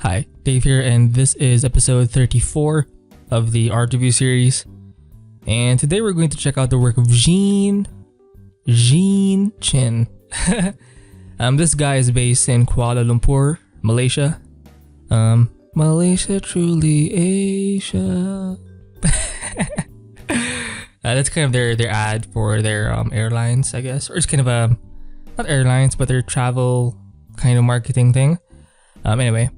Hi, Dave here, and this is episode 34 of the art review series. And today we're going to check out the work of Zeen Chin. This guy is based in Kuala Lumpur, Malaysia. Malaysia truly Asia. That's kind of their ad for their airlines, I guess, or it's kind of a not airlines, but their travel kind of marketing thing. Anyway.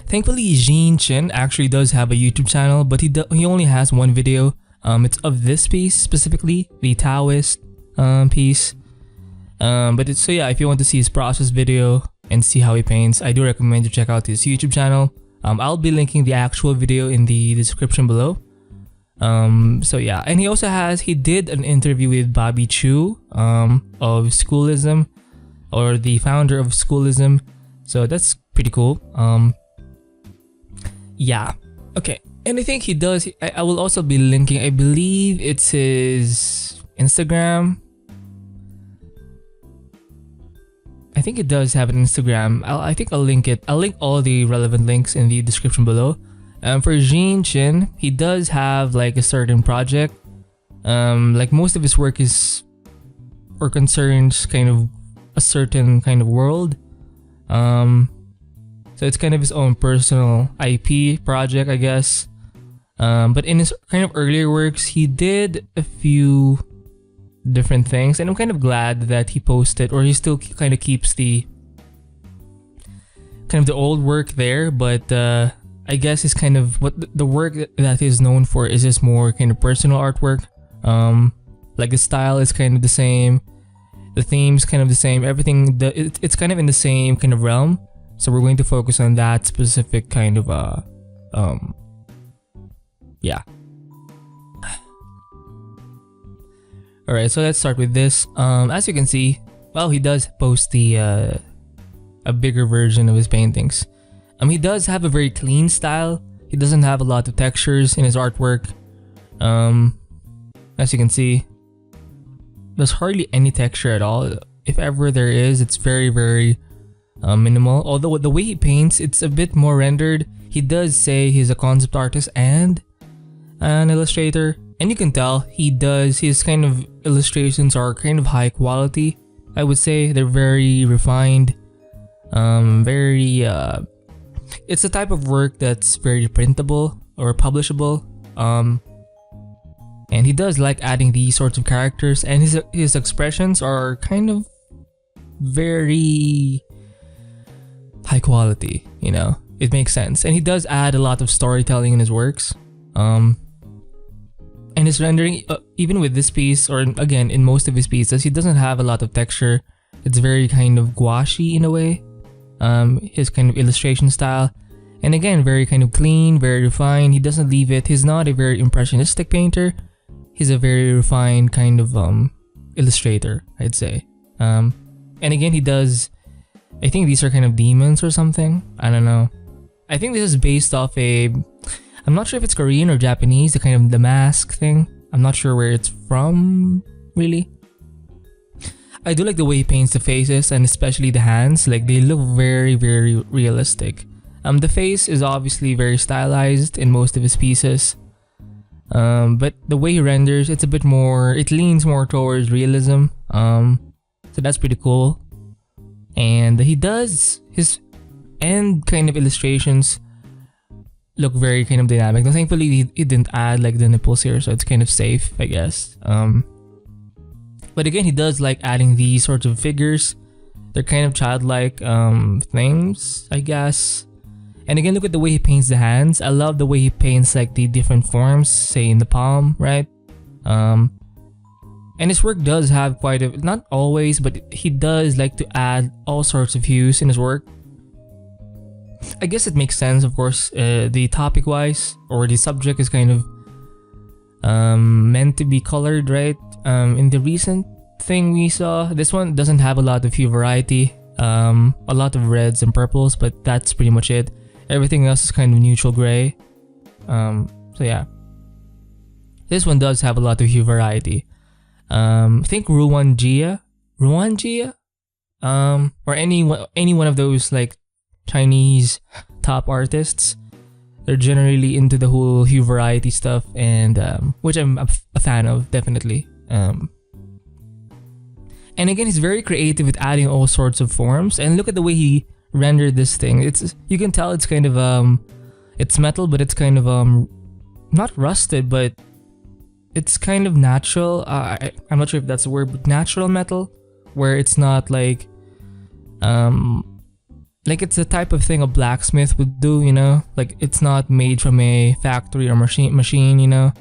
Thankfully, Zeen Chin actually does have a YouTube channel, but he only has one video. It's of this piece specifically, the Taoist piece. But it's so yeah, if you want to see his process video and see how he paints, I do recommend you check out his YouTube channel. I'll be linking the actual video in the description below. So yeah, and he did an interview with Bobby Chu of Schoolism, or the founder of Schoolism. So that's pretty cool. Yeah. Okay. And I think he does. I will also be linking. I believe it's his Instagram. I think it does have an Instagram. I think I'll link it. I'll link all the relevant links in the description below. For Zeen Chin, he does have like a certain project. Like most of his work is or concerns kind of a certain kind of world. So it's kind of his own personal IP project, I guess. But in his kind of earlier works, he did a few different things, and I'm kind of glad that he posted, or he still kind of keeps the old work there. But I guess it's kind of what the work that he's known for is just more kind of personal artwork. Like the style is kind of the same. The theme's kind of the same. Everything, it's kind of in the same kind of realm. So we're going to focus on that specific kind of yeah. Alright, so let's start with this. As you can see, well, he does post the a bigger version of his paintings. He does have a very clean style. He doesn't have a lot of textures in his artwork. As you can see, there's hardly any texture at all. If ever there is, it's very minimal. Although the way he paints, it's a bit more rendered. He does say he's a concept artist and an illustrator, and you can tell his kind of illustrations are kind of high quality. I would say they're very refined. It's a type of work that's very printable or publishable. And he does like adding these sorts of characters, and his expressions are kind of very high quality, you know. It makes sense. And he does add a lot of storytelling in his works. And his rendering, even with this piece, or again in most of his pieces, he doesn't have a lot of texture. It's very kind of gouache in a way. His kind of illustration style, and again very kind of clean, very refined. He doesn't leave it. He's not a very impressionistic painter. He's a very refined kind of illustrator, I'd say. And again, he does, I think these are kind of demons or something. I don't know. I think this is based off I'm not sure if it's Korean or Japanese, the kind of the mask thing. I'm not sure where it's from, really. I do like the way he paints the faces, and especially the hands. Like, they look very realistic. The face is obviously very stylized in most of his pieces. But the way he renders, it leans more towards realism. So that's pretty cool. And he does his end kind of illustrations look very kind of dynamic. Now, thankfully, he didn't add like the nipples here, so it's kind of safe, I guess. But again, he does like adding these sorts of figures. They're kind of childlike things, I guess. And again, look at the way he paints the hands. I love the way he paints like the different forms, say in the palm, right? And his work does have not always, but he does like to add all sorts of hues in his work. I guess it makes sense, of course. The topic wise, or the subject is kind of meant to be colored, right? In the recent thing we saw, this one doesn't have a lot of hue variety. A lot of reds and purples, but that's pretty much it. Everything else is kind of neutral gray. So yeah, this one does have a lot of hue variety. I think Ruan Gia, or any one of those like Chinese top artists. They're generally into the whole hue variety stuff, and which I'm a fan of, definitely. And again, he's very creative with adding all sorts of forms. And look at the way he rendered this thing. You can tell it's kind of it's metal, but it's kind of not rusted, but it's kind of natural. I'm not sure if that's a word, but natural metal, where it's not like it's a type of thing a blacksmith would do, you know? Like, it's not made from a factory or machine, you know?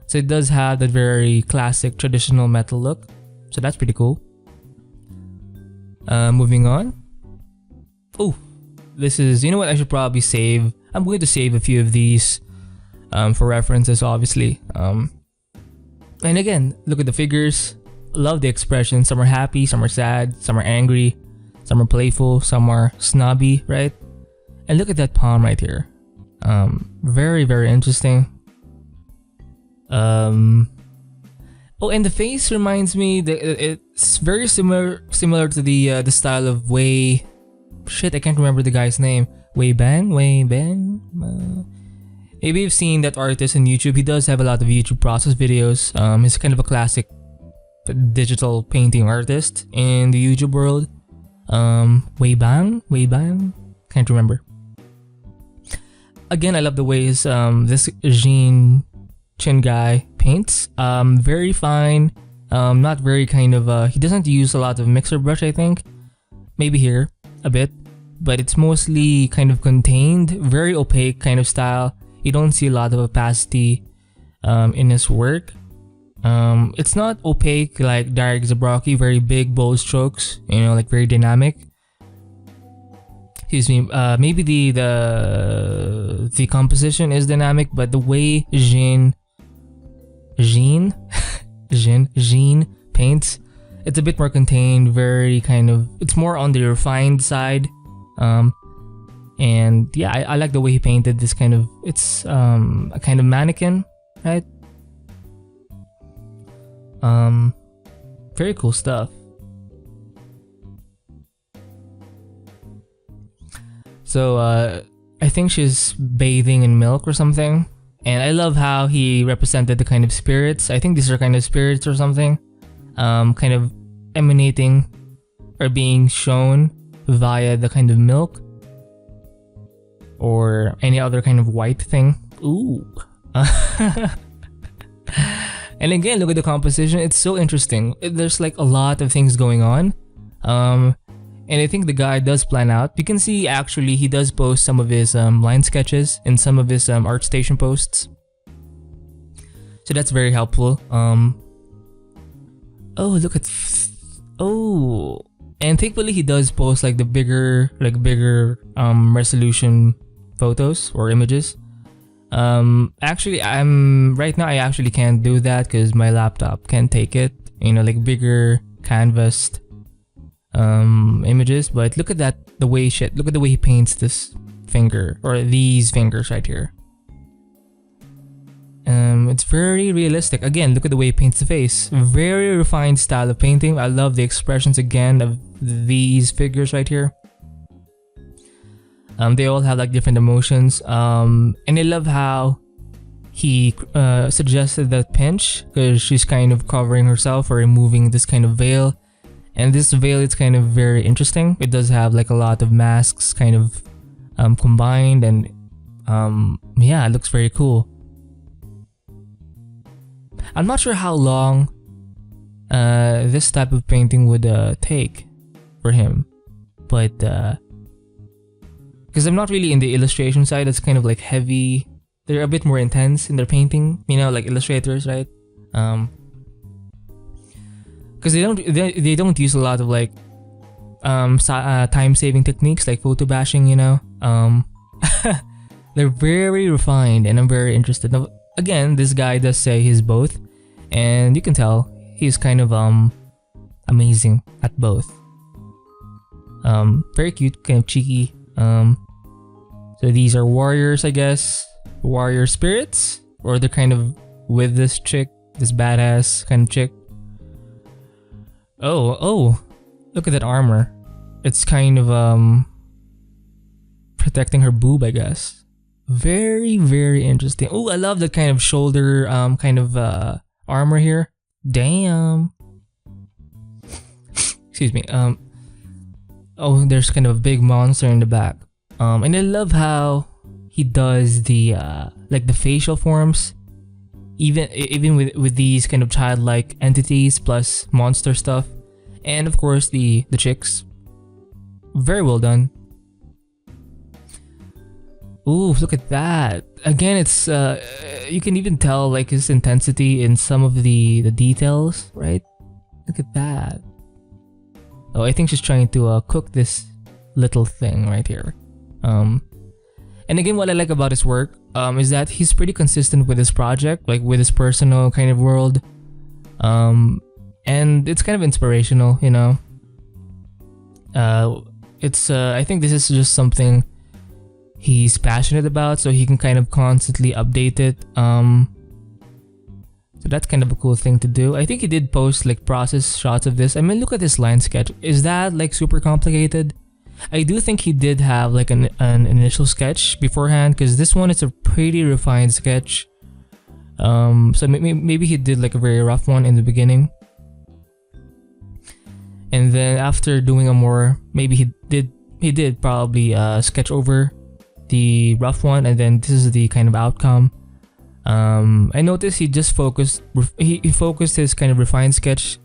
So it does have that very classic traditional metal look. So that's pretty cool. Moving on. Oh, this is, you know what, I should probably save. I'm going to save a few of these for references, obviously. And again, look at the figures. Love the expressions. Some are happy, some are sad, some are angry, some are playful, some are snobby, right? And look at that palm right here. Very, very interesting. Oh, and the face reminds me that it's very similar to the style of Wei. Shit, I can't remember the guy's name. Wei Bang. Maybe you've seen that artist on YouTube. He does have a lot of YouTube process videos. He's kind of a classic digital painting artist in the YouTube world. Wei Bang. Can't remember. Again, I love the ways this Zeen Chin guy paints. Very fine. Not very kind of. He doesn't use a lot of mixer brush, I think. Maybe here a bit, but it's mostly kind of contained. Very opaque kind of style. You don't see a lot of opacity in his work. It's not opaque like Derek Zabrocki. Very big, bold strokes. You know, like very dynamic. Excuse me. Maybe the composition is dynamic, but the way Zeen paints, it's a bit more contained. Very kind of. It's more on the refined side. And yeah, I like the way he painted this kind of. It's a kind of mannequin, right? Very cool stuff. So I think she's bathing in milk or something, and I love how he represented the kind of spirits. I think these are kind of spirits or something, kind of emanating or being shown via the kind of milk or any other kind of white thing. Ooh. And again, look at the composition. It's so interesting. There's like a lot of things going on. And I think the guy does plan out. You can see actually he does post some of his line sketches in some of his ArtStation posts. So that's very helpful. Oh, look at... Oh. And thankfully he does post like the bigger resolution photos or images. Actually, right now I actually can't do that because my laptop can't take it. You know, like bigger canvassed images. But look at that, look at the way he paints this finger or these fingers right here. It's very realistic. Again, look at the way he paints the face. Very refined style of painting. I love the expressions again of these figures right here. They all have like different emotions. And I love how he suggested that pinch because she's kind of covering herself or removing this kind of veil. And this veil is kind of very interesting. It does have like a lot of masks kind of combined, and yeah, it looks very cool. I'm not sure how long this type of painting would take for him, but because I'm not really in the illustration side, it's kind of like heavy. They're a bit more intense in their painting, you know, like illustrators, right? Because they don't use a lot of like time-saving techniques like photo bashing, you know. They're very refined, and I'm very interested. Now, again, this guy does say he's both, and you can tell he's kind of amazing at both. Very cute, kind of cheeky. So these are warriors, I guess, warrior spirits, or they're kind of with this chick, this badass kind of chick. Oh, look at that armor. It's kind of protecting her boob, I guess. Very, very interesting. Oh, I love the kind of shoulder kind of armor here. Damn. Excuse me. Oh, there's kind of a big monster in the back. And I love how he does the like the facial forms. Even with these kind of childlike entities plus monster stuff. And of course the chicks. Very well done. Ooh, look at that. Again, it's you can even tell like his intensity in some of the details, right? Look at that. Oh, I think she's trying to cook this little thing right here. And again, what I like about his work is that he's pretty consistent with his project, like with his personal kind of world. And it's kind of inspirational, you know. It's I think this is just something he's passionate about, so he can kind of constantly update it. So that's kind of a cool thing to do. I think he did post like process shots of this. I mean, look at this line sketch. Is that like super complicated? I do think he did have like an initial sketch beforehand, because this one is a pretty refined sketch. So maybe he did like a very rough one in the beginning. And then after doing a more, maybe he did probably sketch over the rough one, and then this is the kind of outcome. I noticed he just focused his kind of refined sketch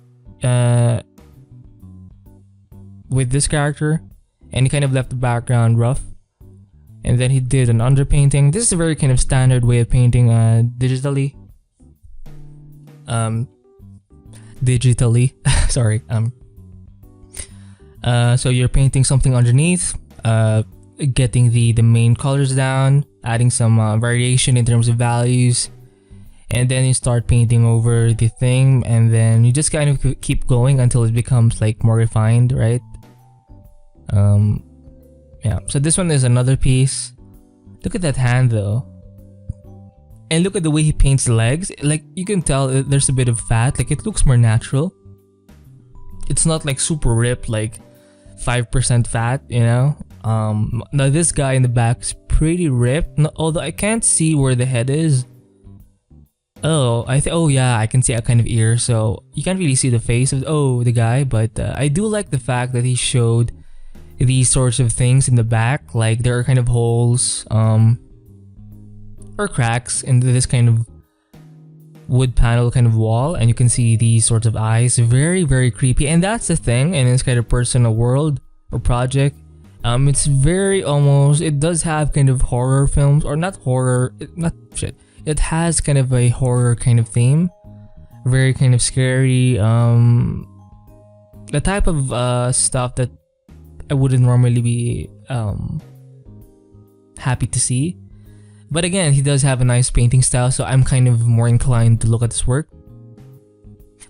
with this character, and he kind of left the background rough, and then he did an underpainting. This is a very kind of standard way of painting digitally. Sorry. So you're painting something underneath, getting the main colors down, adding some variation in terms of values, and then you start painting over the thing, and then you just kind of keep going until it becomes like more refined, right? Yeah, so this one is another piece. Look at that hand though, and look at the way he paints the legs. Like you can tell there's a bit of fat, like it looks more natural. It's not like super ripped, like 5% fat, you know. Now this guy in the back is pretty ripped, although I can't see where the head is. Oh yeah, I can see a kind of ear, so you can't really see the face of the guy, but I do like the fact that he showed these sorts of things in the back, like there are kind of holes or cracks in this kind of wood panel kind of wall, and you can see these sorts of eyes. Very, very creepy, and that's the thing in this kind of personal world or project. It's very almost, it does have kind of horror films, or not horror, it has kind of a horror kind of theme. Very kind of scary, the type of stuff that I wouldn't normally be happy to see. But again, he does have a nice painting style, so I'm kind of more inclined to look at this work.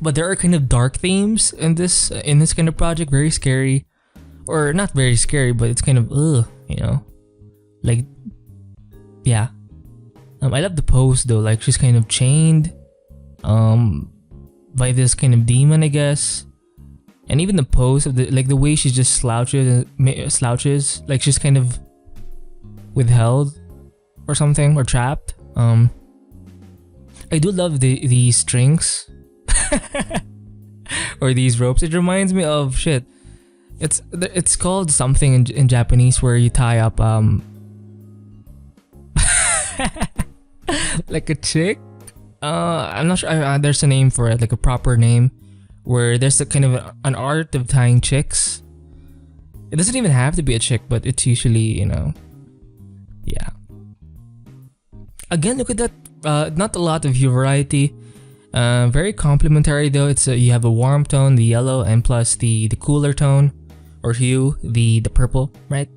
But there are kind of dark themes in this kind of project, very scary. Or not very scary, but it's kind of you know, like, yeah. I love the pose though, like she's kind of chained by this kind of demon, I guess. And even the pose of the way she just slouches, like she's kind of withheld or something, or trapped. I do love the strings or these ropes. It reminds me of shit. It's called something in Japanese where you tie up like a chick. I'm not sure. There's a name for it, like a proper name, where there's a kind of an art of tying chicks. It doesn't even have to be a chick, but it's usually, you know, yeah. Again, look at that. Not a lot of variety. Very complementary though. It's you have a warm tone, the yellow, and plus the cooler tone or hue, the purple, right?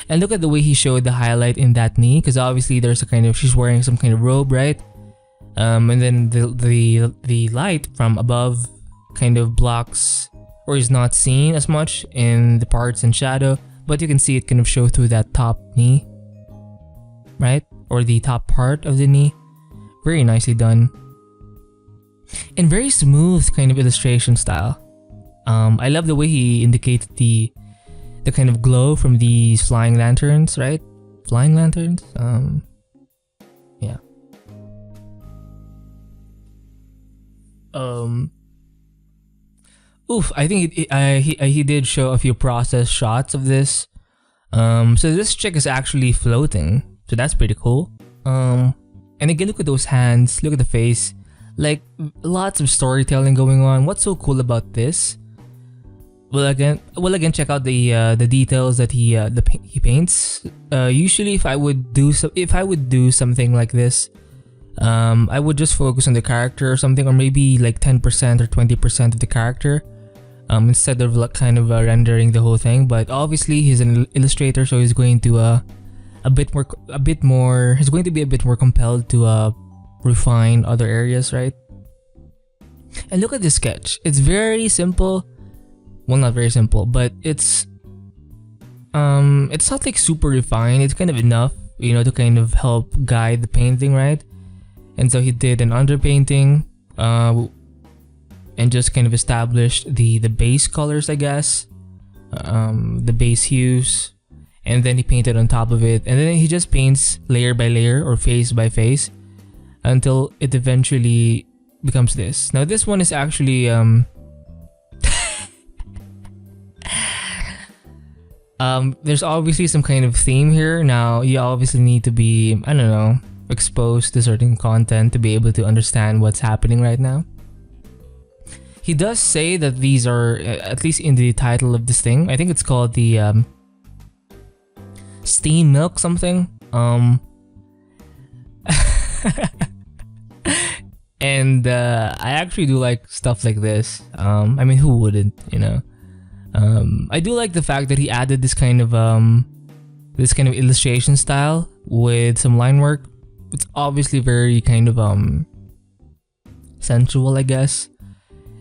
And look at the way he showed the highlight in that knee, because obviously there's a kind of, she's wearing some kind of robe, right? And then the light from above kind of blocks or is not seen as much in the parts in shadow, but you can see it kind of show through that top knee, right? Or the top part of the knee. Very nicely done. And very smooth kind of illustration style. I love the way he indicated the the kind of glow from these flying lanterns, right? Flying lanterns? Yeah. I think he did show a few process shots of this. So this chick is actually floating, so that's pretty cool. And again, look at those hands, look at the face, like lots of storytelling going on. What's so cool about this? Well, again, check out the details that he paints. Usually, if I would do something like this, I would just focus on the character or something, or maybe like 10% or 20% of the character, instead of like kind of rendering the whole thing. But obviously, he's an illustrator, so he's going to he's going to be a bit more compelled to refine other areas, right? And look at this sketch. It's very simple. Well, not very simple, but it's not like super refined. It's kind of enough, to kind of help guide the painting, right? And so he did an underpainting, and just kind of established the base colors, I guess, the base hues, and then he painted on top of it, and then he just paints layer by layer or face by face until it eventually becomes this. Now this one is actually there's obviously some kind of theme here. Now you obviously need to be, I don't know, exposed to certain content to be able to understand what's happening right now. He does say that these are, at least in the title of this thing, I think it's called the steam milk something. And I actually do like stuff like this. I mean, who wouldn't, I do like the fact that he added this kind of illustration style with some line work. It's obviously very kind of sensual, I guess.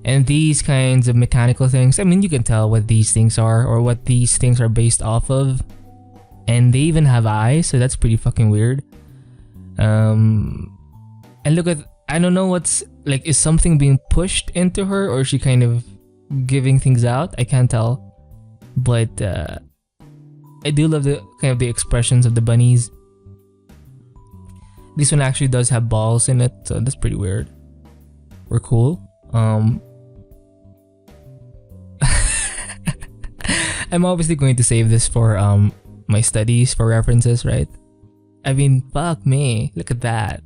And these kinds of mechanical things, I mean, you can tell what these things are or what these things are based off of. And they even have eyes, so that's pretty fucking weird. And look at, I don't know what's, like, is something being pushed into her or is she kind of giving things out? I can't tell. But I do love the kind of the expressions of the bunnies. This one actually does have balls in it, so that's pretty weird. Or cool. I'm obviously going to save this for my studies for references, right? I mean, fuck me, look at that.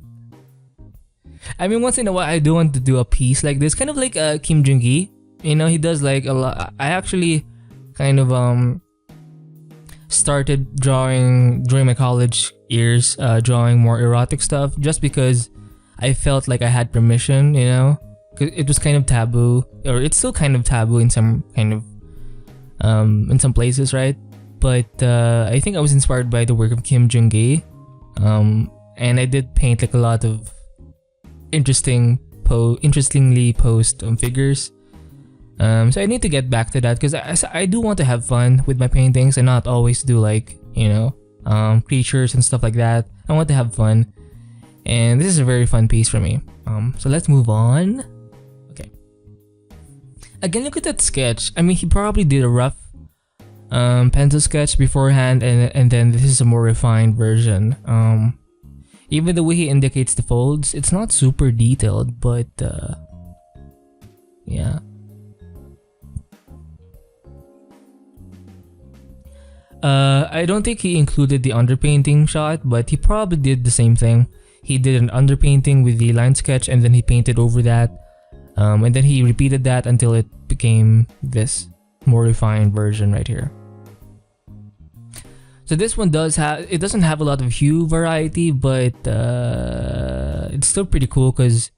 I mean, once in a while I do want to do a piece like this, kind of like Kim Jung-gi. He does like a lot. I actually kind of started drawing during my college years, drawing more erotic stuff just because I felt like I had permission, because it was kind of taboo, or it's still kind of taboo in some kind of in some places, right? But I think I was inspired by the work of Kim Jung-gi, and I did paint like a lot of interestingly posed figures. So I need to get back to that because I do want to have fun with my paintings and not always do like, creatures and stuff like that. I want to have fun, and this is a very fun piece for me. So let's move on. Okay. Again, look at that sketch. I mean, he probably did a rough pencil sketch beforehand, and then this is a more refined version. Even the way he indicates the folds, it's not super detailed, but yeah. I don't think he included the underpainting shot, but he probably did the same thing. He did an underpainting with the line sketch and then he painted over that. And then he repeated that until it became this more refined version right here. So this one doesn't have a lot of hue variety, but it's still pretty cool because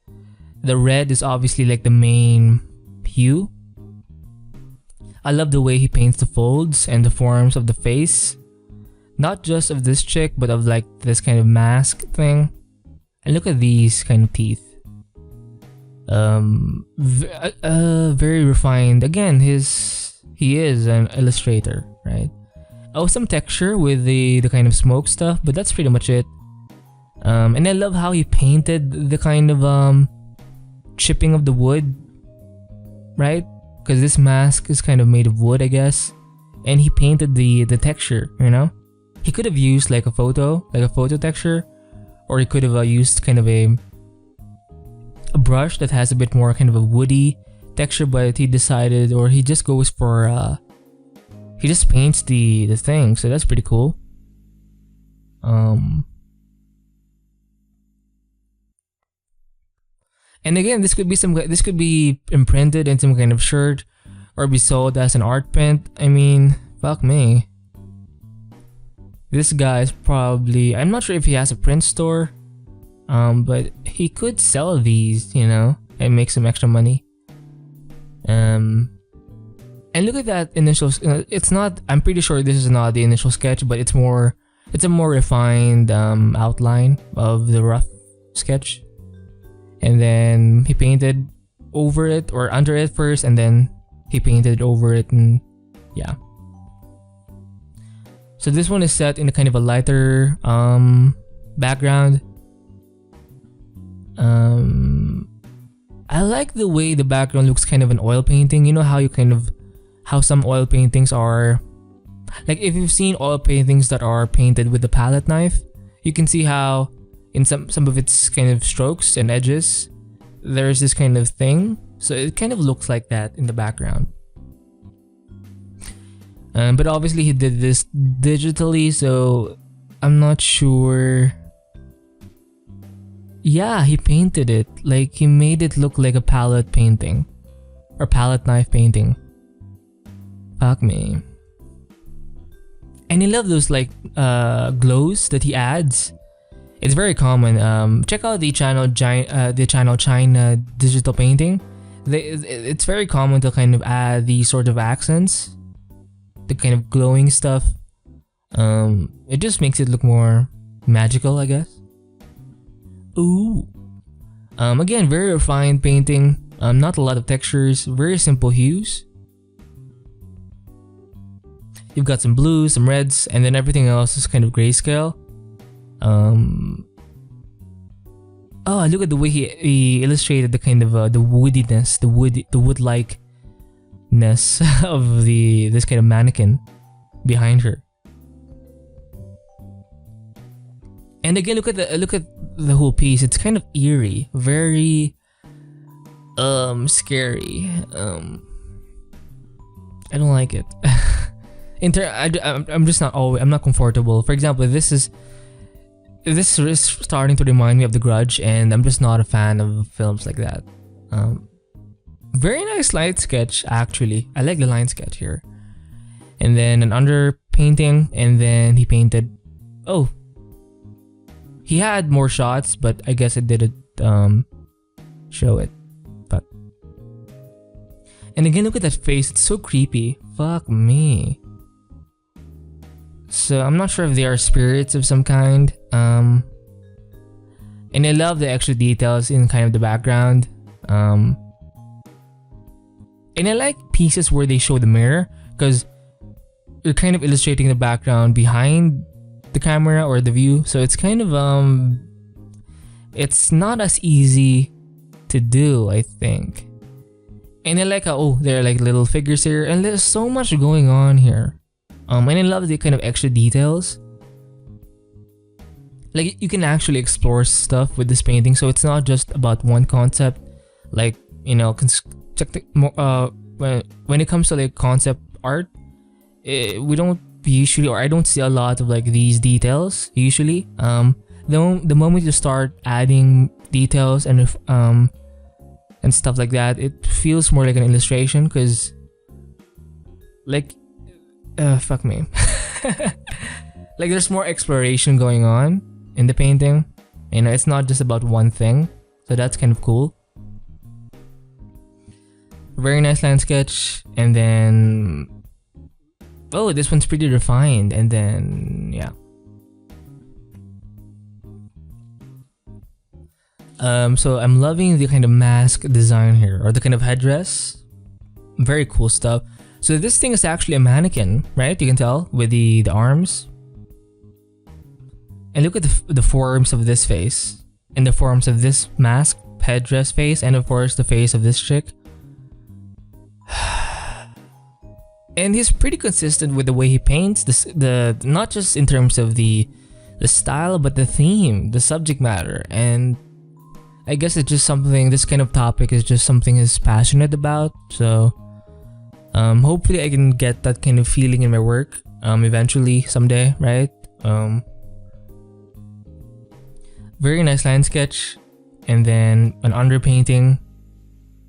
the red is obviously like the main hue. I love the way he paints the folds and the forms of the face. Not just of this chick, but of like this kind of mask thing. And look at these kind of teeth. Very refined. Again, he is an illustrator, right? Oh, some texture with the kind of smoke stuff, but that's pretty much it. And I love how he painted the kind of chipping of the wood, right? Because this mask is kind of made of wood, I guess. and he painted the texture, you know? He could have used like a photo texture, or he could have used kind of a brush that has a bit more kind of a woody texture, but he decided, or he just goes for he just paints the thing, so that's pretty cool. And again, this could be imprinted in some kind of shirt or be sold as an art print. I mean, fuck me. This guy's probably, I'm not sure if he has a print store, but he could sell these, you know, and make some extra money. And look at that initial, it's not, I'm pretty sure this is not the initial sketch, but it's a more refined outline of the rough sketch. And then he painted over it or under it first, and then he painted over it, and yeah. So this one is set in a kind of a lighter background. I like the way the background looks kind of an oil painting. You know how some oil paintings are, like if you've seen oil paintings that are painted with the palette knife, you can see how in some of its kind of strokes and edges, there's this kind of thing. So it kind of looks like that in the background. But obviously he did this digitally, so I'm not sure. Yeah, he painted it. Like he made it look like a palette painting or palette knife painting. Fuck me. And I love those like glows that he adds. It's very common. Check out the channel China Digital Painting. It's very common to kind of add these sort of accents, the kind of glowing stuff. It just makes it look more magical, I guess. Ooh. Again, very refined painting. Not a lot of textures. Very simple hues. You've got some blues, some reds, and then everything else is kind of grayscale. Oh, look at the way he illustrated the kind of the woodiness, the wood-likeness of this kind of mannequin behind her. And again, look at the whole piece. It's kind of eerie, very scary. I don't like it. I'm just not always. I'm not comfortable. For example, this is starting to remind me of The Grudge, and I'm just not a fan of films like that. Very nice line sketch, actually. I like the line sketch here. And then an under painting, and then he painted. Oh, he had more shots, but I guess it didn't show it. But and again, look at that face. It's so creepy. Fuck me. So I'm not sure if they are spirits of some kind. And I love the extra details in kind of the background. And I like pieces where they show the mirror, because you're kind of illustrating the background behind the camera or the view. So it's kind of it's not as easy to do, I think. And I like how there are like little figures here, and there's so much going on here. And I love the kind of extra details. Like you can actually explore stuff with this painting, so it's not just about one concept. Like, you know, when it comes to like concept art, we don't usually, or I don't see a lot of like these details usually. The moment you start adding details and stuff like that, it feels more like an illustration, because like fuck me. Like there's more exploration going on in the painting. You know, it's not just about one thing. So that's kind of cool. Very nice line sketch. And then this one's pretty refined. And then yeah. So I'm loving the kind of mask design here, or the kind of headdress. Very cool stuff. So this thing is actually a mannequin, right? You can tell with the arms. And look at the forms of this face, and the forms of this mask, headdress face, and of course the face of this chick. and he's pretty consistent with the way he paints. The not just in terms of the style, but the theme, the subject matter, and I guess it's just something. This kind of topic is just something he's passionate about. So, hopefully, I can get that kind of feeling in my work. Eventually, someday, right? Very nice line sketch, and then an underpainting,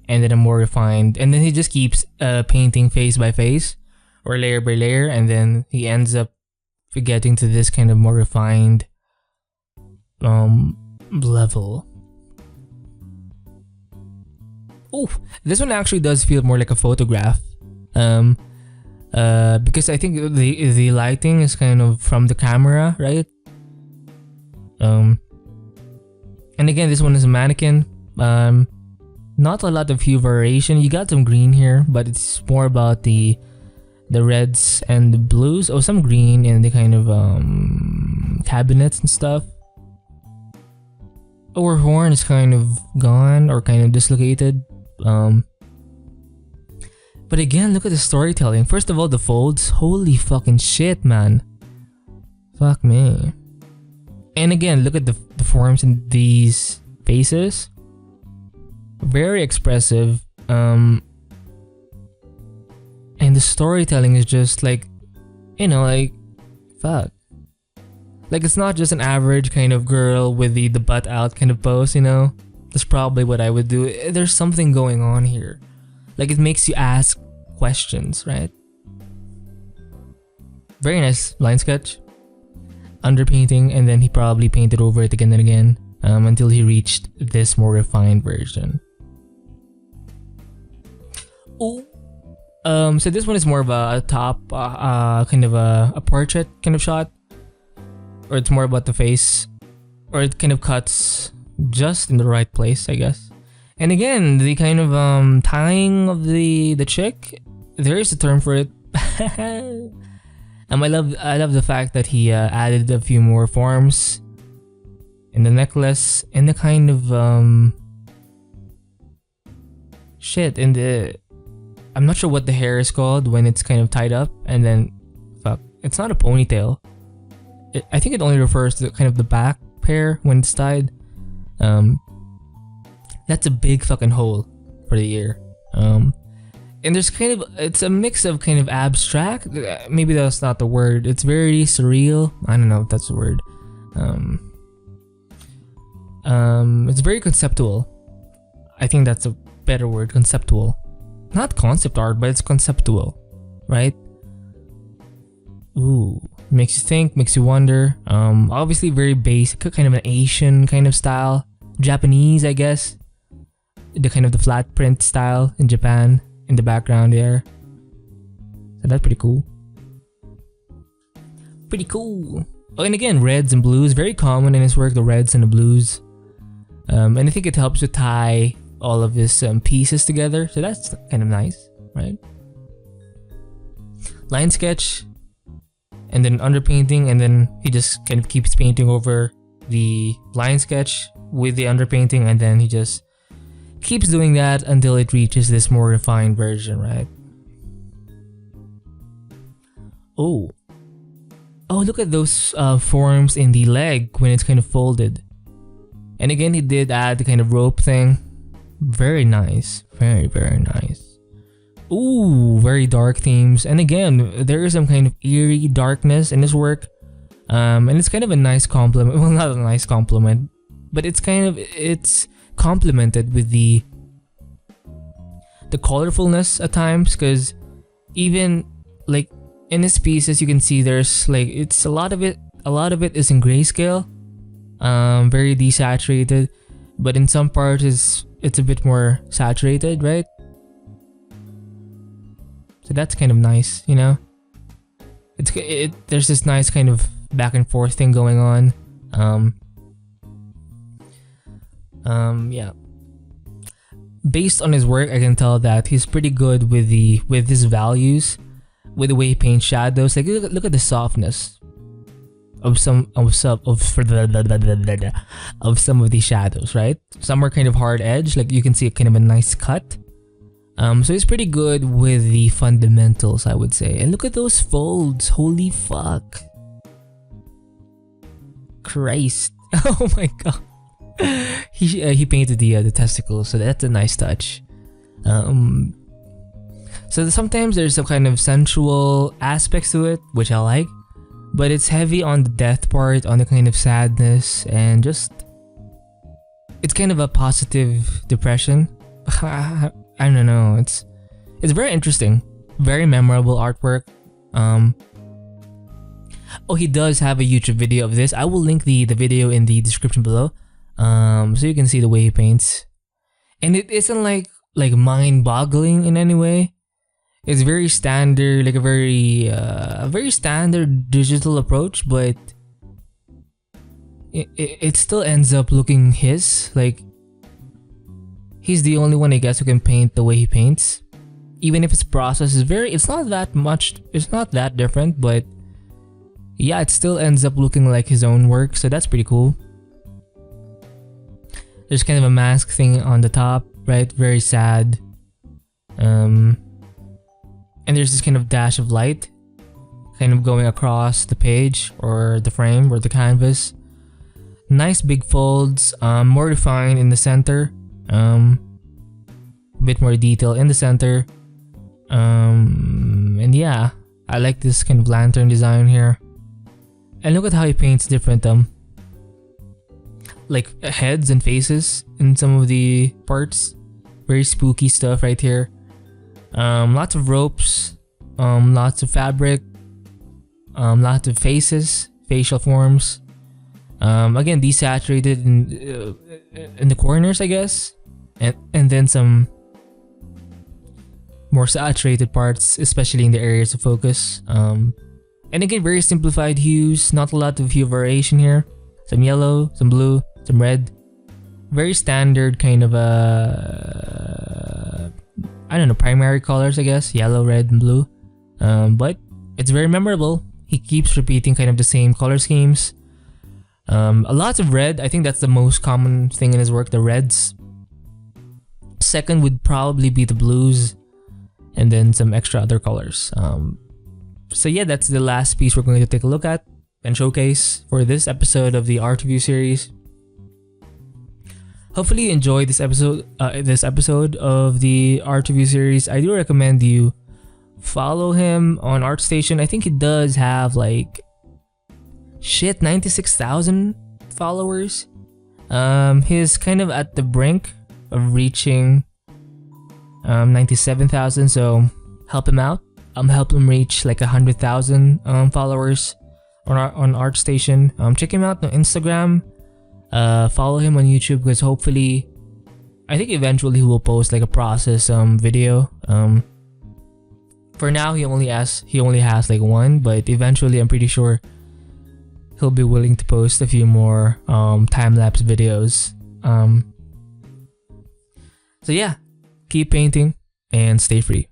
and then a more refined, and then he just keeps painting face by face or layer by layer, and then he ends up getting to this kind of more refined level. Oh, this one actually does feel more like a photograph, because I think the lighting is kind of from the camera, right? And again, this one is a mannequin. Not a lot of hue variation. You got some green here, but it's more about the reds and the blues. Oh, some green and the kind of cabinets and stuff. Oh, her horn is kind of gone or kind of dislocated. But again, look at the storytelling. First of all, the folds. Holy fucking shit, man. Fuck me. And again, look at the forms in these faces. Very expressive. And the storytelling is just like, like, fuck. Like, it's not just an average kind of girl with the butt out kind of pose, That's probably what I would do. There's something going on here. Like, it makes you ask questions, right? Very nice line sketch. Underpainting, and then he probably painted over it again and again until he reached this more refined version. Oh, so this one is more of a top, kind of a portrait kind of shot, or it's more about the face, or it kind of cuts just in the right place, I guess. And again, the kind of tying of the chick, there is a term for it. I love the fact that he added a few more forms in the necklace and the kind of shit in the. I'm not sure what the hair is called when it's kind of tied up, and then fuck, it's not a ponytail. I think it only refers to kind of the back hair when it's tied. That's a big fucking hole for the ear. And there's kind of, it's a mix of kind of abstract, maybe that's not the word, it's very surreal, I don't know if that's the word. It's very conceptual. I think that's a better word, conceptual. Not concept art, but it's conceptual, right? Ooh, makes you think, makes you wonder. Obviously very basic, kind of an Asian kind of style. Japanese, I guess. The kind of the flat print style in Japan. In the background there. So that's pretty cool. Pretty cool. Oh, and again, reds and blues. Very common in his work, the reds and the blues. And I think it helps to tie all of his pieces together. So that's kind of nice, right? Line sketch. And then underpainting. And then he just kind of keeps painting over the line sketch with the underpainting. And then he just keeps doing that until it reaches this more refined version, right? Oh, look at those forms in the leg when it's kind of folded. And again, he did add the kind of rope thing. Very nice. Very, very nice. Ooh, very dark themes. And again, there is some kind of eerie darkness in his work. And it's kind of a nice compliment. Well, not a nice compliment, but it's complemented with the colorfulness at times, because even like in his pieces you can see there's like, it's a lot of it is in grayscale, very desaturated, but in some parts it's a bit more saturated, right? So that's kind of nice, there's this nice kind of back and forth thing going on. Yeah. Based on his work, I can tell that he's pretty good with his values, with the way he paints shadows. Like look at the softness of some of these shadows, right? Some are kind of hard edge, like you can see a kind of a nice cut. So he's pretty good with the fundamentals, I would say. And look at those folds. Holy fuck. Christ. Oh my god. He painted the testicles, so that's a nice touch. So sometimes there's some kind of sensual aspects to it, which I like, but it's heavy on the death part, on the kind of sadness, and just it's kind of a positive depression. I don't know. It's very interesting, very memorable artwork. Oh, he does have a YouTube video of this. I will link the video in the description below, so you can see the way he paints. And it isn't like mind-boggling in any way. It's very standard, like a very standard digital approach, but it still ends up looking his. Like, he's the only one, I guess, who can paint the way he paints. Even if his process is it's not that different, but yeah, it still ends up looking like his own work, so that's pretty cool. There's kind of a mask thing on the top, right? Very sad. And there's this kind of dash of light kind of going across the page or the frame or the canvas. Nice big folds, more refined in the center. A bit more detail in the center. And yeah, I like this kind of lantern design here. And look at how he paints different like heads and faces in some of the parts. Very spooky stuff right here. Lots of ropes, lots of fabric, lots of faces, facial forms. Again, desaturated in the corners, I guess, and then some more saturated parts, especially in the areas of focus. And again, very simplified hues, not a lot of hue variation here. Some yellow, some blue, some red. Very standard kind of I don't know, primary colors, I guess. Yellow, red, and blue. But it's very memorable. He keeps repeating kind of the same color schemes. A lot of red. I think that's the most common thing in his work, the reds. Second would probably be the blues. And then some extra other colors. So yeah, that's the last piece we're going to take a look at and showcase for this episode of the art review series. Hopefully you enjoyed this episode of the art review series. I do recommend you follow him on ArtStation. I think he does have like 96,000 followers. He's kind of at the brink of reaching 97,000, so help him out. Help him reach like 100,000 followers on ArtStation. Check him out on Instagram. Follow him on YouTube, because hopefully, I think eventually he will post like a process video. For now he only has like one, but eventually I'm pretty sure he'll be willing to post a few more time-lapse videos. So yeah, keep painting and stay free.